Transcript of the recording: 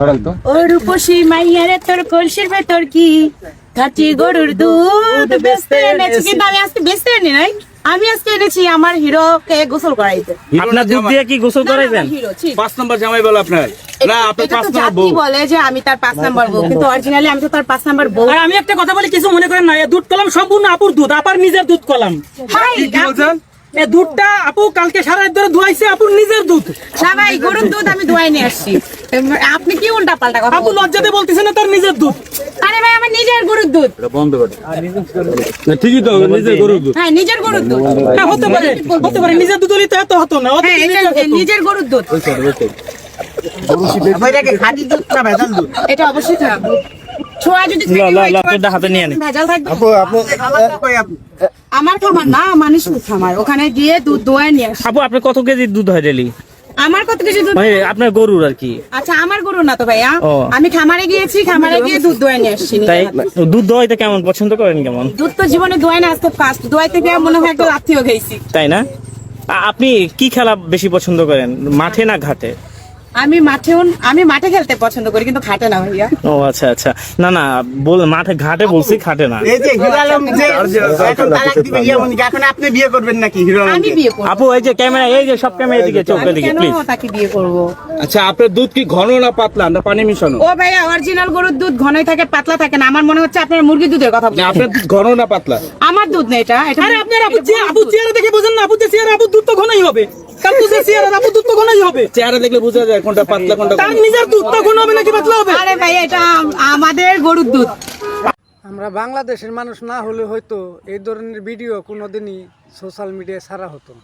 ও রূপসী মাইয়ারে তোর কলসির ভেতর কি খাঁটি গরুর দুধ বেচতে এনেছি, কিন্তু আমি আজকে বেচতে আনি নাই, আমি আজকে এনেছি আমার হিরোকে গোসল করাইতে। আপনার দুধ দিয়ে কি গোসল করাইবেন? হিরো ছি। 5 নম্বর জামাই বলে আপনার না, আপনার এটা 5 তো নম্বর জাতি বউ। বলে যে আমি তার 5 নাম্বার বউ, কিন্তু অরিজিনালি আমি তো তার 5 নাম্বার বউ। আর আমি একটা কথা বলি, কিছু মনে করেন না, এই দুধ কলাম সম্পূর্ণ আপুর দুধ, আপার নিজের দুধ কলাম। ভাই, কি বলছেন? এই দুধটা আপু কালকে সারা রাত ধরে ধুয়াইছে, আপুর নিজের দুধ। না ভাই, গরুর দুধ আমি দোয়াই নিয়ে আসছি। আপনি কি উল্টা পাল্টা কথা আপু বলছেন? লজ্জাতে বলতেছে না তার নিজের দুধ। আরে ভাই, আমার নিজের গরুর দুধ। ঠিকই তো, নিজের গরু দুধ। হ্যাঁ, নিজের গরুর দুধ। হ্যাঁ, হতে পারে নিজের দুধ হলে তো এত হতো না। হ্যাঁ, এটা নিজের গরুর দুধ। এটা অবশ্যই থাকবে। ছোঁয়া যদি থাকে, ওই ছোঁয়া হাতে নিয়ে নে। ভেজাল থাকবে। আমার খামার না, মানুষের খামার, ওখানে গিয়ে দুধ দোয়ায় নিয়ে আসি। আপু আপনার কত কেজি দুধ হয় ডেলি? আমার কত কিছু দুধ? মানে আপনার গরুর আর কি। আচ্ছা, আমার গরু না তো ভাইয়া, ও। আমি খামারে গিয়েছি, খামারে গিয়ে দুধ দোয়ায় নিয়ে আসছি। তাই দুধ দোয়াইতে কেমন পছন্দ করেন কেমন? দুধ তো জীবনে দোয়াই না, আজকে ফার্স্ট দোয়াইতে গিয়ে মনে হয় একটা লাথিও খেয়েছি। তাই না? আপনি কি খেলা বেশি পছন্দ করেন, মাঠে না ঘাটে? আমি মাঠে খেলতে পছন্দ করি, কিন্তু খাটে না ভাইয়া। ও আচ্ছা আচ্ছা, না না মাঠে ঘাটে বলছি, খাটে না। এই যে হিরো আলম যে এখন তালাক দিবে ইয়ামনিকে, এখন আপনি বিয়ে করবেন নাকি হিরো আমি আলমকে? বিয়ে করবো। আপু এই যে ক্যামেরা, এই যে সব ক্যামেরা দিকে, চোখ আমি দিকে কেন প্লিজ। তাকে বিয়ে করবো? আচ্ছা, আপনার দুধ কি ঘন না পাতলা না পানি মিশানো? ও ভাইয়া, অরিজিনাল গরুর দুধ ঘনই থাকে, পাতলা থাকে না। আমার মনে হচ্ছে আপনার মুরগির দুধের কথা না, বলছেন। আপনার দুধ ঘন না পাতলা? আমার দুধ না এটা। আরে আপনার আপু চেহারা দেখে বোঝেন না, আপু যে চেহারা, আপু দুধ তো ঘনই হবে। কাল বুঝে চেহারা, আপু দুধ তো ঘনই হবে। চেহারা দেখলে বোঝা যায় কোনটা পাতলা কোনটা তার ঘন। নিজের দুধ তো ঘন হবে নাকি পাতলা হবে? আরে ভাইয়া, এটা আমাদের গরুর দুধ। আমরা বাংলাদেশের মানুষ না হলে হয়তো এই ধরনের ভিডিও কোনোদিনই সোশ্যাল মিডিয়ায় ছাড়া হতো না।